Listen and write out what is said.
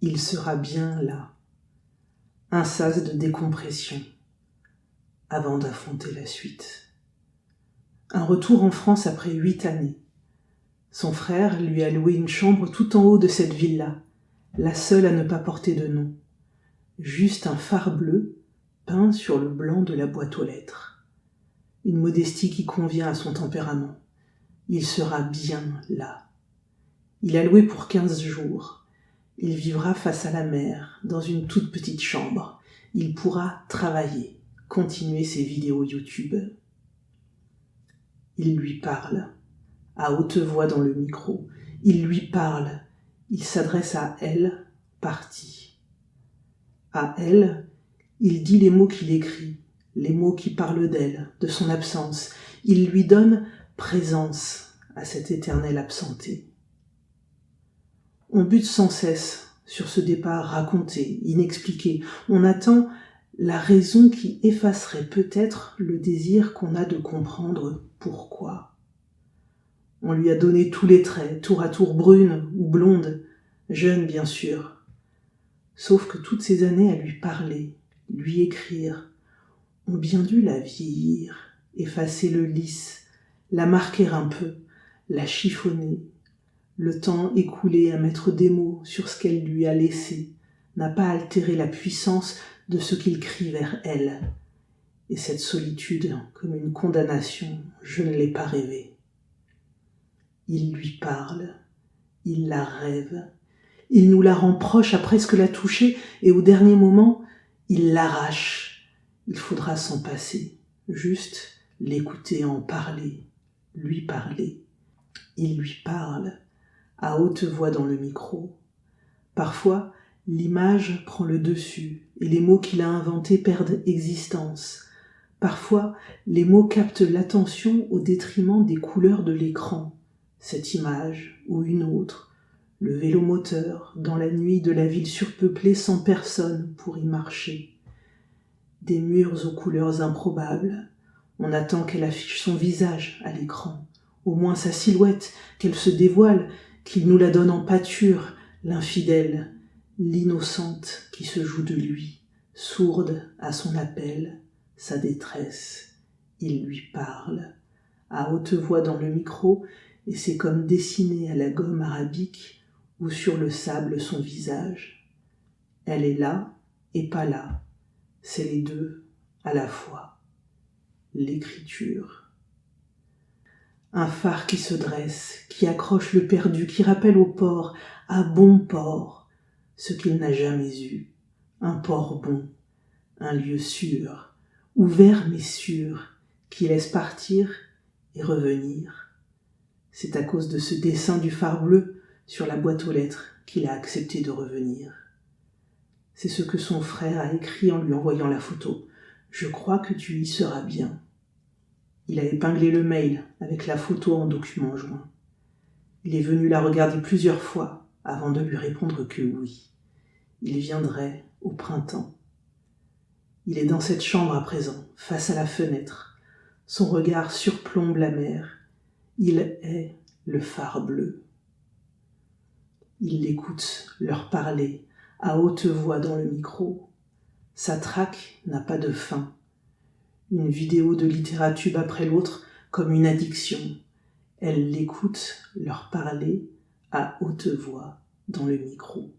Il sera bien là. Un sas de décompression avant d'affronter la suite. Un retour en France après 8 années. Son frère lui a loué une chambre tout en haut de cette villa, la seule à ne pas porter de nom. Juste un phare bleu peint sur le blanc de la boîte aux lettres. Une modestie qui convient à son tempérament. Il sera bien là. Il a loué pour 15 jours. Il vivra face à la mer, dans une toute petite chambre. Il pourra travailler, continuer ses vidéos YouTube. Il lui parle, à haute voix dans le micro. Il lui parle. Il s'adresse à elle, partie. À elle, il dit les mots qu'il écrit, les mots qui parlent d'elle, de son absence. Il lui donne présence à cette éternelle absentée. On bute sans cesse sur ce départ raconté, inexpliqué. On attend la raison qui effacerait peut-être le désir qu'on a de comprendre pourquoi. On lui a donné tous les traits, tour à tour brune ou blonde, jeune bien sûr. Sauf que toutes ces années à lui parler, lui écrire, ont bien dû la vieillir, effacer le lisse, la marquer un peu, la chiffonner. Le temps écoulé à mettre des mots sur ce qu'elle lui a laissé n'a pas altéré la puissance de ce qu'il crie vers elle. Et cette solitude, comme une condamnation, je ne l'ai pas rêvée. Il lui parle, il la rêve, il nous la rend proche à presque la toucher, et au dernier moment, il l'arrache. Il faudra s'en passer, juste l'écouter en parler, lui parler. Il lui parle, à haute voix dans le micro. Parfois, l'image prend le dessus et les mots qu'il a inventés perdent existence. Parfois, les mots captent l'attention au détriment des couleurs de l'écran. Cette image ou une autre, le vélomoteur dans la nuit de la ville surpeuplée sans personne pour y marcher. Des murs aux couleurs improbables. On attend qu'elle affiche son visage à l'écran, au moins sa silhouette, qu'elle se dévoile, qu'il nous la donne en pâture, l'infidèle, l'innocente qui se joue de lui, sourde à son appel, sa détresse. Il lui parle, à haute voix dans le micro, et c'est comme dessiner à la gomme arabique ou sur le sable son visage. Elle est là et pas là, c'est les deux à la fois. L'écriture. Un phare qui se dresse, qui accroche le perdu, qui rappelle au port, à bon port, ce qu'il n'a jamais eu. Un port bon, un lieu sûr, ouvert mais sûr, qui laisse partir et revenir. C'est à cause de ce dessin du phare bleu sur la boîte aux lettres qu'il a accepté de revenir. C'est ce que son frère a écrit en lui envoyant la photo. « Je crois que tu y seras bien ». Il a épinglé le mail avec la photo en document joint. Il est venu la regarder plusieurs fois avant de lui répondre que oui. Il viendrait au printemps. Il est dans cette chambre à présent, face à la fenêtre. Son regard surplombe la mer. Il est le phare bleu. Il l'écoute leur parler à haute voix dans le micro. Sa traque n'a pas de fin. Une vidéo de littératube après l'autre comme une addiction. Elle l'écoute leur parler à haute voix dans le micro.